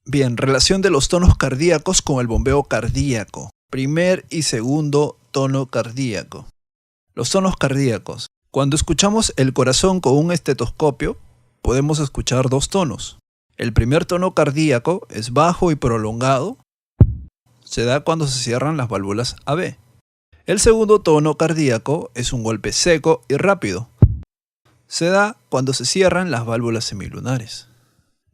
Bien, relación de los tonos cardíacos con el bombeo cardíaco. Primer y segundo tono cardíaco. Los tonos cardíacos. Cuando escuchamos el corazón con un estetoscopio, podemos escuchar dos tonos. El primer tono cardíaco es bajo y prolongado. Se da cuando se cierran las válvulas AB. El segundo tono cardíaco es un golpe seco y rápido. Se da cuando se cierran las válvulas semilunares.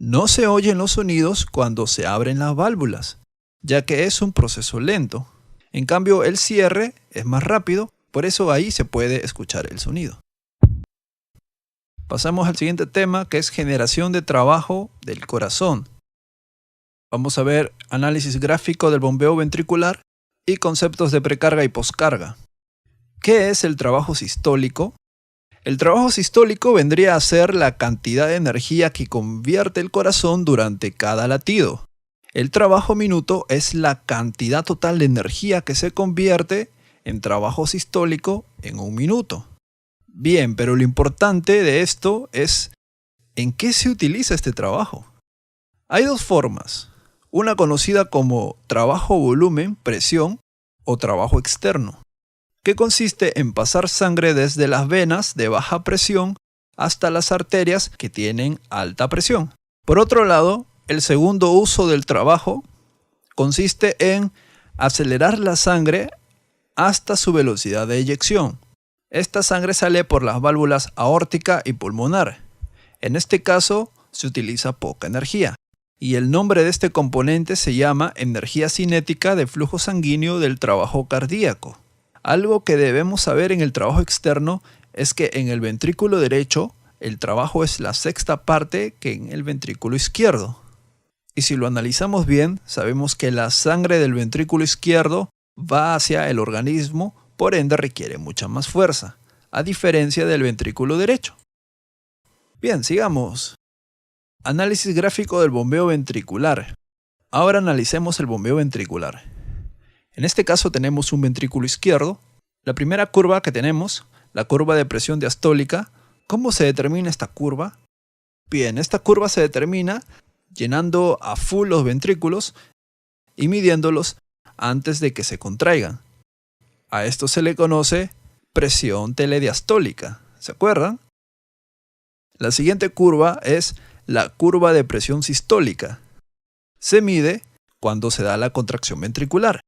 No se oyen los sonidos cuando se abren las válvulas, ya que es un proceso lento. En cambio, el cierre es más rápido, por eso ahí se puede escuchar el sonido. Pasamos al siguiente tema, que es generación de trabajo del corazón. Vamos a ver análisis gráfico del bombeo ventricular y conceptos de precarga y poscarga. ¿Qué es el trabajo sistólico? El trabajo sistólico vendría a ser la cantidad de energía que convierte el corazón durante cada latido. El trabajo minuto es la cantidad total de energía que se convierte en trabajo sistólico en un minuto. Bien, pero lo importante de esto es ¿en qué se utiliza este trabajo? Hay dos formas, una conocida como trabajo volumen, presión o trabajo externo, que consiste en pasar sangre desde las venas de baja presión hasta las arterias que tienen alta presión. Por otro lado, el segundo uso del trabajo consiste en acelerar la sangre hasta su velocidad de eyección. Esta sangre sale por las válvulas aórtica y pulmonar. En este caso, se utiliza poca energía. Y el nombre de este componente se llama energía cinética de flujo sanguíneo del trabajo cardíaco. Algo que debemos saber en el trabajo externo es que en el ventrículo derecho el trabajo es la sexta parte que en el ventrículo izquierdo. Y si lo analizamos bien, sabemos que la sangre del ventrículo izquierdo va hacia el organismo, por ende requiere mucha más fuerza, a diferencia del ventrículo derecho. Bien, sigamos. Análisis gráfico del bombeo ventricular. Ahora analicemos el bombeo ventricular. En este caso tenemos un ventrículo izquierdo. La primera curva que tenemos, la curva de presión diastólica. ¿Cómo se determina esta curva? Bien, esta curva se determina llenando a full los ventrículos y midiéndolos antes de que se contraigan. A esto se le conoce presión telediastólica. ¿Se acuerdan? La siguiente curva es la curva de presión sistólica. Se mide cuando se da la contracción ventricular.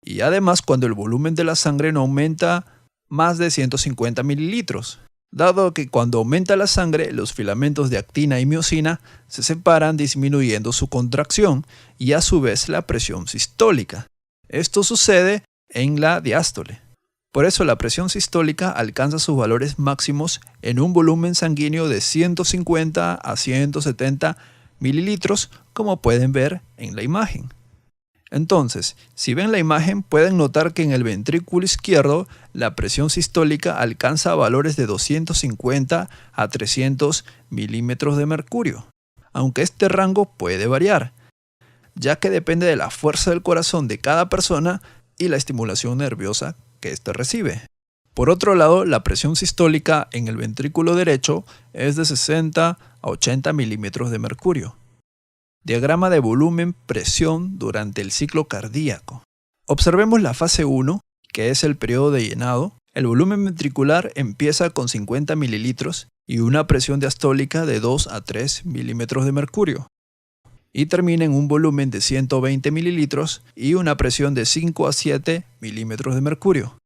Y además cuando el volumen de la sangre no aumenta más de 150 mililitros, dado que cuando aumenta la sangre los filamentos de actina y miosina se separan disminuyendo su contracción y a su vez la presión sistólica. Esto sucede en la diástole. Por eso la presión sistólica alcanza sus valores máximos en un volumen sanguíneo de 150 a 170 mililitros, como pueden ver en la imagen. Entonces, si ven la imagen, pueden notar que en el ventrículo izquierdo la presión sistólica alcanza valores de 250 a 300 milímetros de mercurio, aunque este rango puede variar, ya que depende de la fuerza del corazón de cada persona y la estimulación nerviosa que éste recibe. Por otro lado, la presión sistólica en el ventrículo derecho es de 60 a 80 milímetros de mercurio. Diagrama de volumen-presión durante el ciclo cardíaco. Observemos la fase 1, que es el periodo de llenado. El volumen ventricular empieza con 50 mililitros y una presión diastólica de 2 a 3 milímetros de mercurio. Y termina en un volumen de 120 mililitros y una presión de 5 a 7 milímetros de mercurio.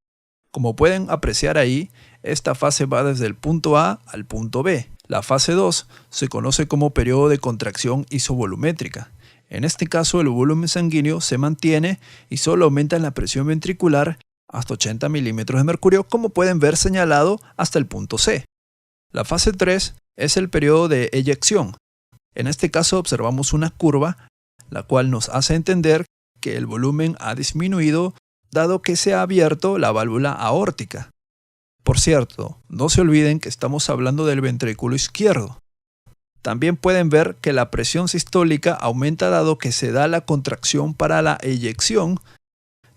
Como pueden apreciar ahí, esta fase va desde el punto A al punto B. La fase 2 se conoce como periodo de contracción isovolumétrica. En este caso el volumen sanguíneo se mantiene y solo aumenta la presión ventricular hasta 80 milímetros de mercurio, como pueden ver señalado hasta el punto C. La fase 3 es el periodo de eyección. En este caso observamos una curva, la cual nos hace entender que el volumen ha disminuido dado que se ha abierto la válvula aórtica. Por cierto, no se olviden que estamos hablando del ventrículo izquierdo. También pueden ver que la presión sistólica aumenta dado que se da la contracción para la eyección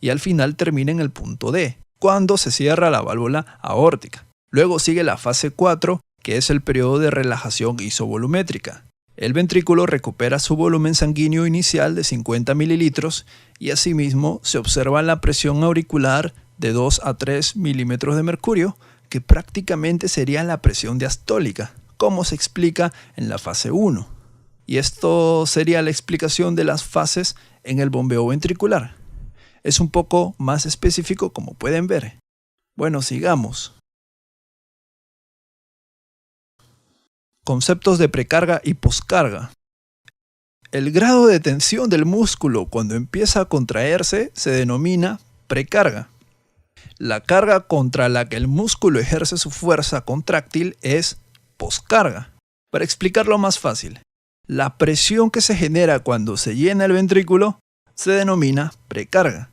y al final termina en el punto D, cuando se cierra la válvula aórtica. Luego sigue la fase 4, que es el periodo de relajación isovolumétrica. El ventrículo recupera su volumen sanguíneo inicial de 50 mililitros y asimismo se observa la presión auricular de 2 a 3 milímetros de mercurio, que prácticamente sería la presión diastólica, como se explica en la fase 1. Y esto sería la explicación de las fases en el bombeo ventricular. Es un poco más específico, como pueden ver. Bueno, sigamos. Conceptos de precarga y poscarga. El grado de tensión del músculo cuando empieza a contraerse se denomina precarga. La carga contra la que el músculo ejerce su fuerza contráctil es poscarga. Para explicarlo más fácil, la presión que se genera cuando se llena el ventrículo se denomina precarga.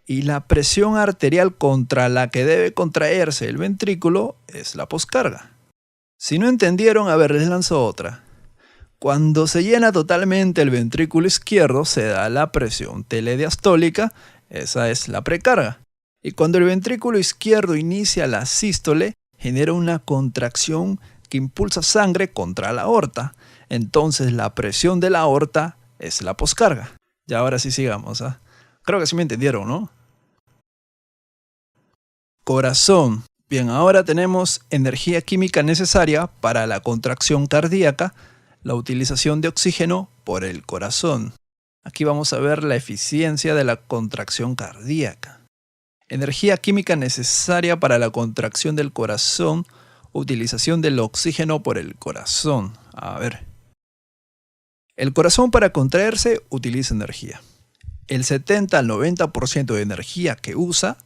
Y la presión arterial contra la que debe contraerse el ventrículo es la poscarga. Si no entendieron, a ver, les lanzo otra. Cuando se llena totalmente el ventrículo izquierdo se da la presión telediastólica, esa es la precarga. Y cuando el ventrículo izquierdo inicia la sístole, genera una contracción que impulsa sangre contra la aorta. Entonces la presión de la aorta es la poscarga. Ya ahora sí sigamos, ¿eh? Creo que sí me entendieron, ¿no? Corazón. Bien, ahora tenemos energía química necesaria para la contracción cardíaca, la utilización de oxígeno por el corazón. Aquí vamos a ver la eficiencia de la contracción cardíaca. Energía química necesaria para la contracción del corazón, utilización del oxígeno por el corazón. A ver. El corazón para contraerse utiliza energía. El 70 al 90% de energía que usa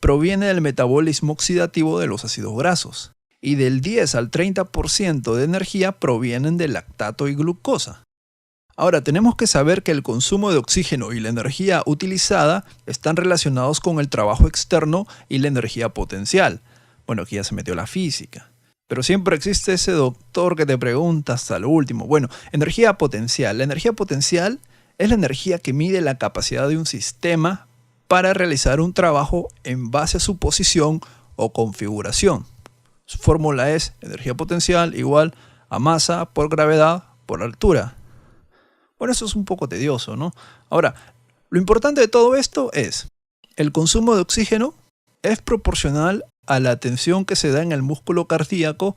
proviene del metabolismo oxidativo de los ácidos grasos y del 10 al 30% de energía provienen del lactato y glucosa. Ahora, tenemos que saber que el consumo de oxígeno y la energía utilizada están relacionados con el trabajo externo y la energía potencial. Bueno, aquí ya se metió la física. Pero siempre existe ese doctor que te pregunta hasta lo último. Bueno, energía potencial. La energía potencial es la energía que mide la capacidad de un sistema para realizar un trabajo en base a su posición o configuración. Su fórmula es energía potencial igual a masa por gravedad por altura. Bueno, eso es un poco tedioso, ¿no? Ahora, lo importante de todo esto es, el consumo de oxígeno es proporcional a la tensión que se da en el músculo cardíaco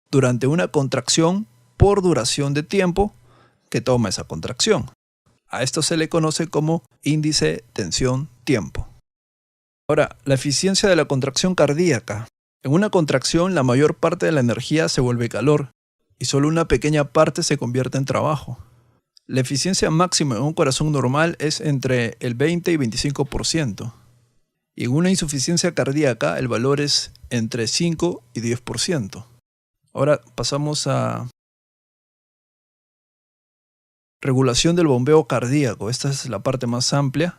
durante una contracción por duración de tiempo que toma esa contracción. A esto se le conoce como índice tensión-tiempo. Ahora, la eficiencia de la contracción cardíaca. En una contracción, la mayor parte de la energía se vuelve calor y solo una pequeña parte se convierte en trabajo. La eficiencia máxima en un corazón normal es entre el 20 y 25%. Y en una insuficiencia cardíaca, el valor es entre 5 y 10%. Ahora pasamos a regulación del bombeo cardíaco. Esta es la parte más amplia.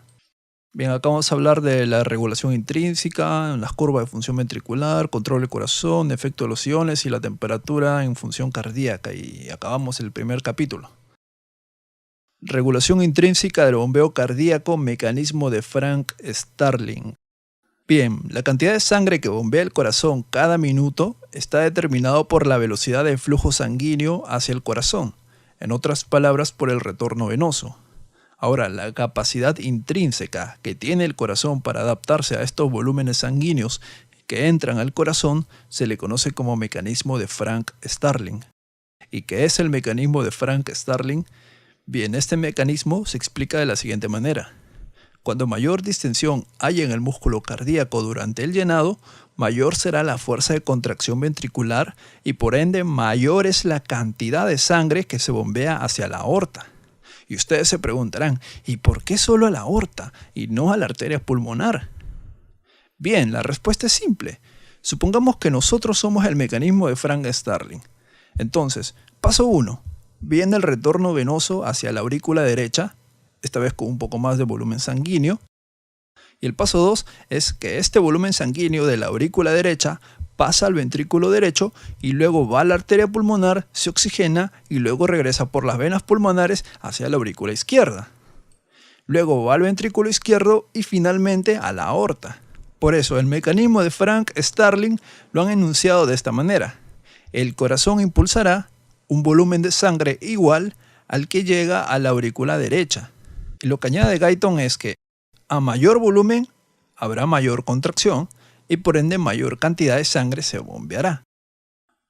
Bien, acá vamos a hablar de la regulación intrínseca, las curvas de función ventricular, control del corazón, efecto de los iones y la temperatura en función cardíaca. Y acabamos el primer capítulo. Regulación intrínseca del bombeo cardíaco, mecanismo de Frank-Starling. Bien, la cantidad de sangre que bombea el corazón cada minuto está determinado por la velocidad de flujo sanguíneo hacia el corazón. En otras palabras, por el retorno venoso. Ahora, la capacidad intrínseca que tiene el corazón para adaptarse a estos volúmenes sanguíneos que entran al corazón se le conoce como mecanismo de Frank-Starling. ¿Y qué es el mecanismo de Frank-Starling? Bien, este mecanismo se explica de la siguiente manera. Cuando mayor distensión hay en el músculo cardíaco durante el llenado, mayor será la fuerza de contracción ventricular y por ende mayor es la cantidad de sangre que se bombea hacia la aorta. Y ustedes se preguntarán, ¿y por qué solo a la aorta y no a la arteria pulmonar? Bien, la respuesta es simple. Supongamos que nosotros somos el mecanismo de Frank-Starling. Entonces, paso 1. Viene el retorno venoso hacia la aurícula derecha, esta vez con un poco más de volumen sanguíneo. Y el paso 2 es que este volumen sanguíneo de la aurícula derecha pasa al ventrículo derecho y luego va a la arteria pulmonar, se oxigena y luego regresa por las venas pulmonares hacia la aurícula izquierda. Luego va al ventrículo izquierdo y finalmente a la aorta. Por eso el mecanismo de Frank-Starling lo han enunciado de esta manera. El corazón impulsará un volumen de sangre igual al que llega a la aurícula derecha. Y lo que añade Guyton es que a mayor volumen habrá mayor contracción y por ende mayor cantidad de sangre se bombeará.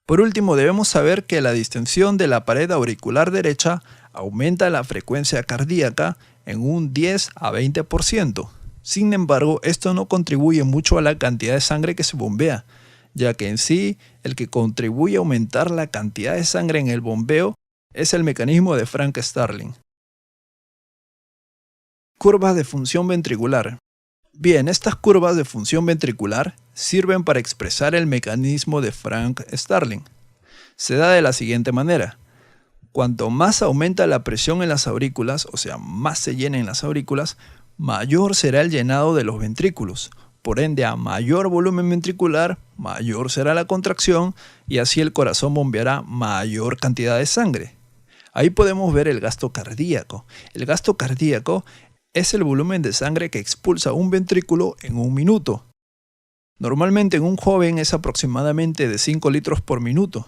Por último, debemos saber que la distensión de la pared auricular derecha aumenta la frecuencia cardíaca en un 10 a 20%. Sin embargo, esto no contribuye mucho a la cantidad de sangre que se bombea, ya que en sí el que contribuye a aumentar la cantidad de sangre en el bombeo es el mecanismo de Frank Starling. Curvas de función ventricular. Bien, estas curvas de función ventricular sirven para expresar el mecanismo de Frank Starling. Se da de la siguiente manera. Cuanto más aumenta la presión en las aurículas, o sea, más se llenen las aurículas, mayor será el llenado de los ventrículos. Por ende, a mayor volumen ventricular, mayor será la contracción y así el corazón bombeará mayor cantidad de sangre. Ahí podemos ver el gasto cardíaco. El gasto cardíaco es el volumen de sangre que expulsa un ventrículo en un minuto. Normalmente en un joven es aproximadamente de 5 litros por minuto.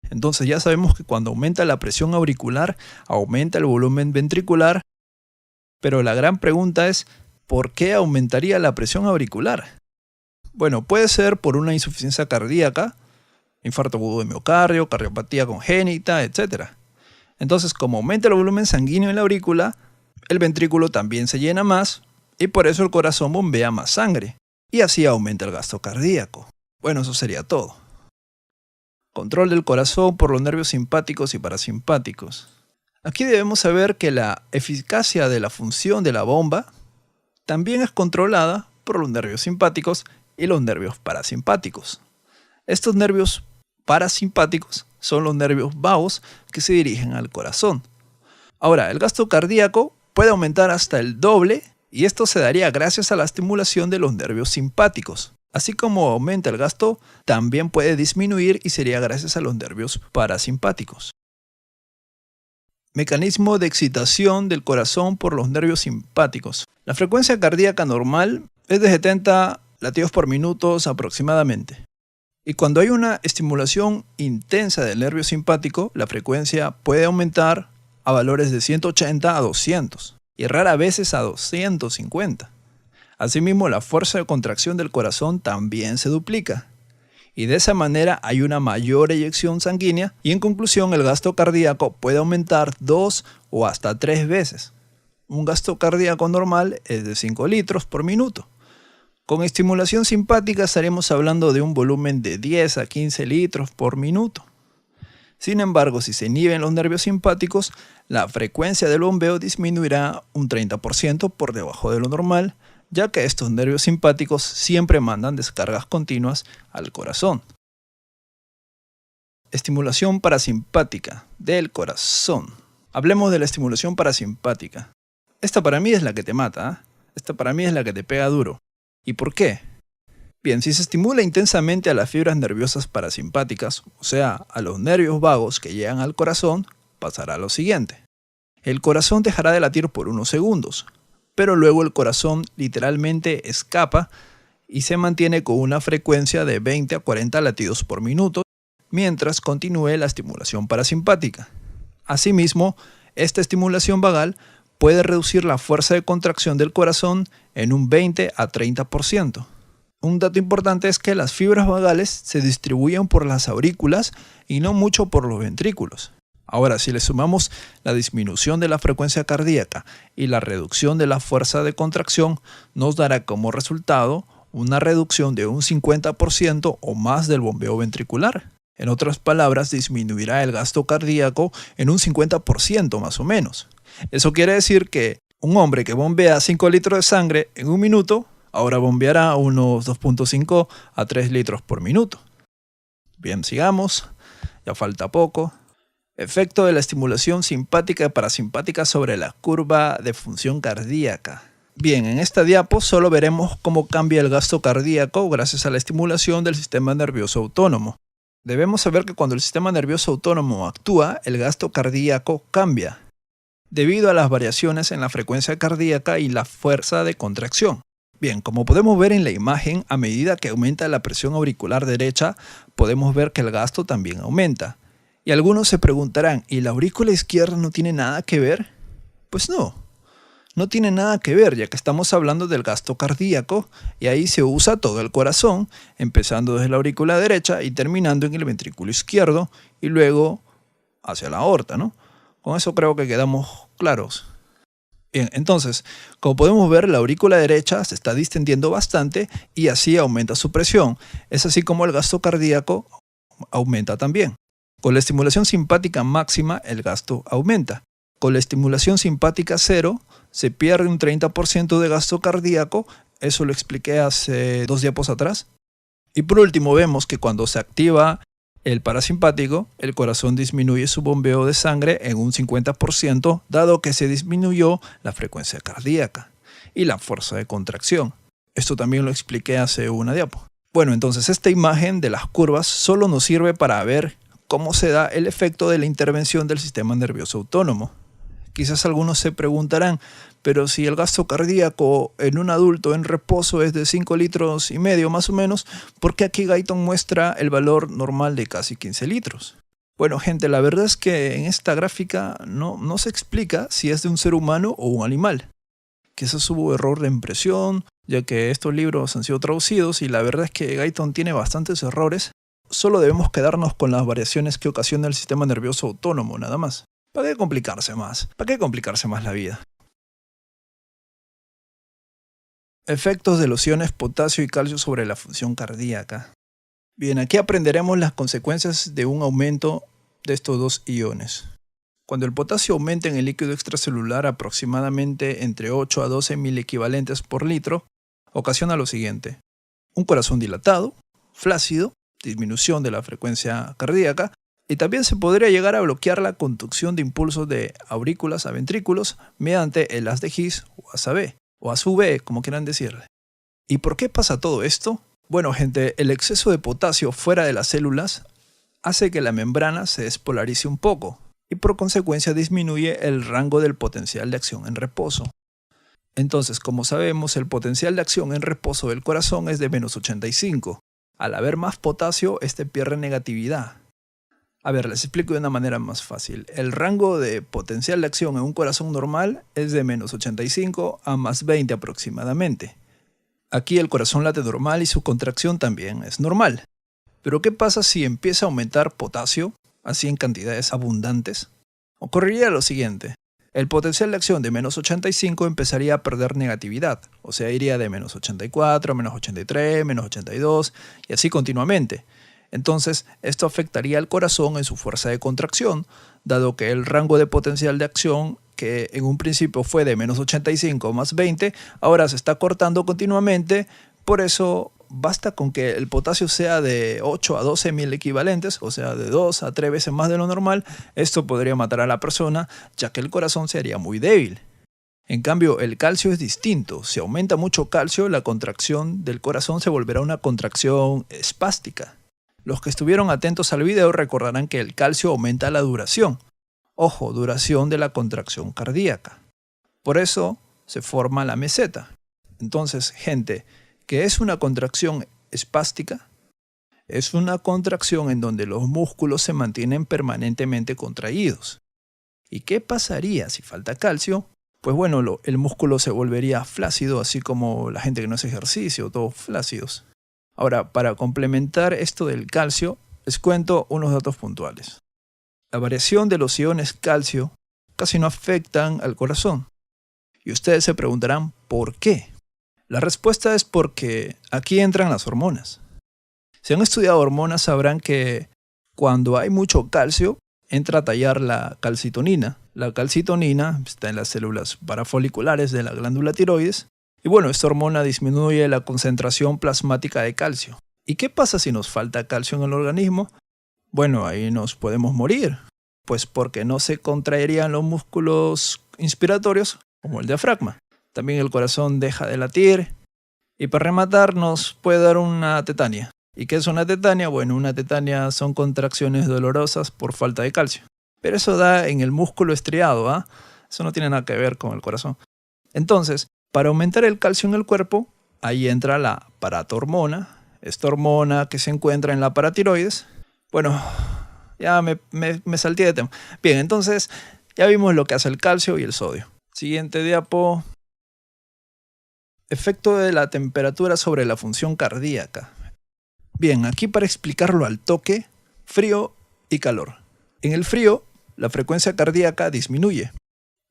Entonces ya sabemos que cuando aumenta la presión auricular, aumenta el volumen ventricular. Pero la gran pregunta es, ¿por qué aumentaría la presión auricular? Bueno, puede ser por una insuficiencia cardíaca, infarto agudo de miocardio, cardiopatía congénita, etc. Entonces, como aumenta el volumen sanguíneo en la aurícula, el ventrículo también se llena más y por eso el corazón bombea más sangre. Y así aumenta el gasto cardíaco. Bueno, eso sería todo. Control del corazón por los nervios simpáticos y parasimpáticos. Aquí debemos saber que la eficacia de la función de la bomba también es controlada por los nervios simpáticos y los nervios parasimpáticos. Estos nervios parasimpáticos son los nervios vagos que se dirigen al corazón. Ahora, el gasto cardíaco puede aumentar hasta el doble y esto se daría gracias a la estimulación de los nervios simpáticos. Así como aumenta el gasto, también puede disminuir y sería gracias a los nervios parasimpáticos. Mecanismo de excitación del corazón por los nervios simpáticos. La frecuencia cardíaca normal es de 70 latidos por minuto aproximadamente. Y cuando hay una estimulación intensa del nervio simpático, la frecuencia puede aumentar a valores de 180 a 200 y rara vez a 250. Asimismo, la fuerza de contracción del corazón también se duplica. Y de esa manera hay una mayor eyección sanguínea y en conclusión el gasto cardíaco puede aumentar 2 o hasta 3 veces. Un gasto cardíaco normal es de 5 litros por minuto. Con estimulación simpática estaremos hablando de un volumen de 10 a 15 litros por minuto. Sin embargo, si se inhiben los nervios simpáticos, la frecuencia del bombeo disminuirá un 30% por debajo de lo normal, ya que estos nervios simpáticos siempre mandan descargas continuas al corazón. Estimulación parasimpática del corazón. Hablemos de la estimulación parasimpática. Esta para mí es la que te mata, ¿eh? Esta para mí es la que te pega duro. ¿Y por qué? Bien, si se estimula intensamente a las fibras nerviosas parasimpáticas, o sea, a los nervios vagos que llegan al corazón, pasará lo siguiente. El corazón dejará de latir por unos segundos, pero luego el corazón literalmente escapa y se mantiene con una frecuencia de 20 a 40 latidos por minuto, mientras continúe la estimulación parasimpática. Asimismo, esta estimulación vagal puede reducir la fuerza de contracción del corazón en un 20 a 30%. Un dato importante es que las fibras vagales se distribuyen por las aurículas y no mucho por los ventrículos. Ahora, si le sumamos la disminución de la frecuencia cardíaca y la reducción de la fuerza de contracción, nos dará como resultado una reducción de un 50% o más del bombeo ventricular. En otras palabras, disminuirá el gasto cardíaco en un 50% más o menos. Eso quiere decir que un hombre que bombea 5 litros de sangre en un minuto, ahora bombeará unos 2.5 a 3 litros por minuto. Bien, sigamos. Ya falta poco. Efecto de la estimulación simpática y parasimpática sobre la curva de función cardíaca. Bien, en esta diapo solo veremos cómo cambia el gasto cardíaco gracias a la estimulación del sistema nervioso autónomo. Debemos saber que cuando el sistema nervioso autónomo actúa, el gasto cardíaco cambia, debido a las variaciones en la frecuencia cardíaca y la fuerza de contracción. Bien, como podemos ver en la imagen, a medida que aumenta la presión auricular derecha, podemos ver que el gasto también aumenta. Y algunos se preguntarán, ¿y la aurícula izquierda no tiene nada que ver? Pues no tiene nada que ver, ya que estamos hablando del gasto cardíaco y ahí se usa todo el corazón, empezando desde la aurícula derecha y terminando en el ventrículo izquierdo y luego hacia la aorta, ¿no? Con eso creo que quedamos claros. Bien, entonces, como podemos ver, la aurícula derecha se está distendiendo bastante y así aumenta su presión. Es así como el gasto cardíaco aumenta también. Con la estimulación simpática máxima, el gasto aumenta. Con la estimulación simpática cero, se pierde un 30% de gasto cardíaco. Eso lo expliqué hace 2 diapos atrás. Y por último, vemos que cuando se activa el parasimpático, el corazón disminuye su bombeo de sangre en un 50%, dado que se disminuyó la frecuencia cardíaca y la fuerza de contracción. Esto también lo expliqué hace una diapo. Bueno, entonces esta imagen de las curvas solo nos sirve para ver cómo se da el efecto de la intervención del sistema nervioso autónomo. Quizás algunos se preguntarán, pero si el gasto cardíaco en un adulto en reposo es de 5,5 litros más o menos, ¿por qué aquí Guyton muestra el valor normal de casi 15 litros? Bueno, gente, la verdad es que en esta gráfica no se explica si es de un ser humano o un animal. Quizás hubo error de impresión, ya que estos libros han sido traducidos y la verdad es que Guyton tiene bastantes errores. Solo debemos quedarnos con las variaciones que ocasiona el sistema nervioso autónomo, nada más. ¿Para qué complicarse más? ¿Para qué complicarse más la vida? Efectos de los iones potasio y calcio sobre la función cardíaca. Bien, aquí aprenderemos las consecuencias de un aumento de estos dos iones. Cuando el potasio aumenta en el líquido extracelular aproximadamente entre 8 a 12 mil equivalentes por litro, ocasiona lo siguiente: un corazón dilatado, flácido, disminución de la frecuencia cardíaca, y también se podría llegar a bloquear la conducción de impulsos de aurículas a ventrículos mediante el haz de His o haz AB, o haz V, como quieran decirle. ¿Y por qué pasa todo esto? Bueno, gente, el exceso de potasio fuera de las células hace que la membrana se despolarice un poco y por consecuencia disminuye el rango del potencial de acción en reposo. Entonces, como sabemos, el potencial de acción en reposo del corazón es de -85. Al haber más potasio, este pierde negatividad. A ver, les explico de una manera más fácil. El rango de potencial de acción en un corazón normal es de -85 a +20 aproximadamente. Aquí el corazón late normal y su contracción también es normal. Pero ¿qué pasa si empieza a aumentar potasio, así en cantidades abundantes? Ocurriría lo siguiente. El potencial de acción de -85 empezaría a perder negatividad, o sea, iría de -84, -83, -82 y así continuamente. Entonces, esto afectaría al corazón en su fuerza de contracción, dado que el rango de potencial de acción, que en un principio fue de -85 más 20, ahora se está cortando continuamente. Por eso, basta con que el potasio sea de 8 a 12 mil equivalentes, o sea, de 2 a 3 veces más de lo normal. Esto podría matar a la persona, ya que el corazón sería muy débil. En cambio, el calcio es distinto. Si aumenta mucho calcio, la contracción del corazón se volverá una contracción espástica. Los que estuvieron atentos al video recordarán que el calcio aumenta la duración. Ojo, duración de la contracción cardíaca. Por eso se forma la meseta. Entonces, gente, ¿qué es una contracción espástica? Es una contracción en donde los músculos se mantienen permanentemente contraídos. ¿Y qué pasaría si falta calcio? Pues bueno, el músculo se volvería flácido, así como la gente que no hace ejercicio, todos flácidos. Ahora, para complementar esto del calcio, les cuento unos datos puntuales. La variación de los iones calcio casi no afectan al corazón. Y ustedes se preguntarán, ¿por qué? La respuesta es porque aquí entran las hormonas. Si han estudiado hormonas sabrán que cuando hay mucho calcio, entra a tallar la calcitonina. La calcitonina está en las células parafoliculares de la glándula tiroides. Y bueno, esta hormona disminuye la concentración plasmática de calcio. ¿Y qué pasa si nos falta calcio en el organismo? Bueno, ahí nos podemos morir, pues porque no se contraerían los músculos inspiratorios como el diafragma. También el corazón deja de latir y para rematar nos puede dar una tetania. ¿Y qué es una tetania? Bueno, una tetania son contracciones dolorosas por falta de calcio. Pero eso da en el músculo estriado, ¿ah? Eso no tiene nada que ver con el corazón. Entonces, para aumentar el calcio en el cuerpo, ahí entra la paratormona, esta hormona que se encuentra en la paratiroides. Bueno, Ya me salté de tema. Bien, entonces ya vimos lo que hace el calcio y el sodio. Siguiente diapo. Efecto de la temperatura sobre la función cardíaca. Bien, aquí para explicarlo al toque, frío y calor. En el frío, la frecuencia cardíaca disminuye.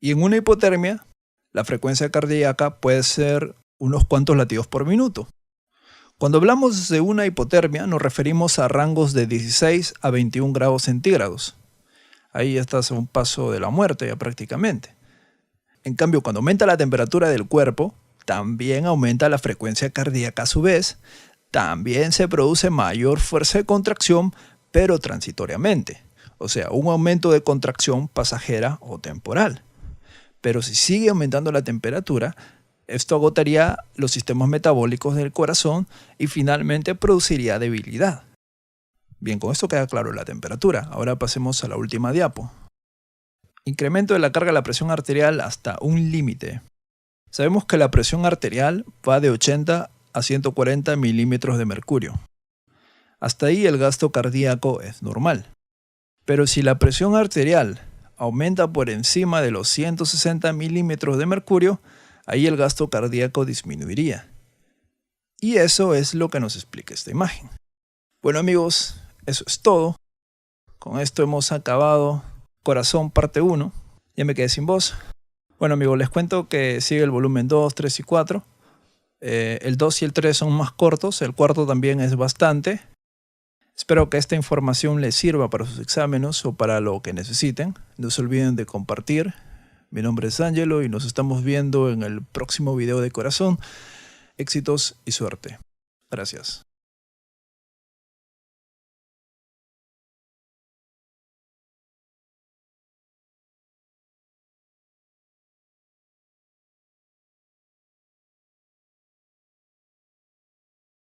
Y en una hipotermia, la frecuencia cardíaca puede ser unos cuantos latidos por minuto. Cuando hablamos de una hipotermia, nos referimos a rangos de 16 a 21 grados centígrados. Ahí estás a un paso de la muerte ya prácticamente. En cambio, cuando aumenta la temperatura del cuerpo, también aumenta la frecuencia cardíaca a su vez. También se produce mayor fuerza de contracción, pero transitoriamente. O sea, un aumento de contracción pasajera o temporal. Pero si sigue aumentando la temperatura, esto agotaría los sistemas metabólicos del corazón y finalmente produciría debilidad. Bien, con esto queda claro la temperatura. Ahora pasemos a la última diapo. Incremento de la carga de la presión arterial hasta un límite. Sabemos que la presión arterial va de 80 a 140 milímetros de mercurio. Hasta ahí el gasto cardíaco es normal. Pero si la presión arterial aumenta por encima de los 160 milímetros de mercurio, ahí el gasto cardíaco disminuiría. Y eso es lo que nos explica esta imagen. Bueno amigos, eso es todo. Con esto hemos acabado Corazón parte 1. Ya me quedé sin voz. Bueno amigos, les cuento que sigue el volumen 2, 3 y 4. El 2 y el 3 son más cortos, el cuarto también es bastante. Espero que esta información les sirva para sus exámenes o para lo que necesiten. No se olviden de compartir. Mi nombre es Ángelo y nos estamos viendo en el próximo video de Corazón. Éxitos y suerte. Gracias.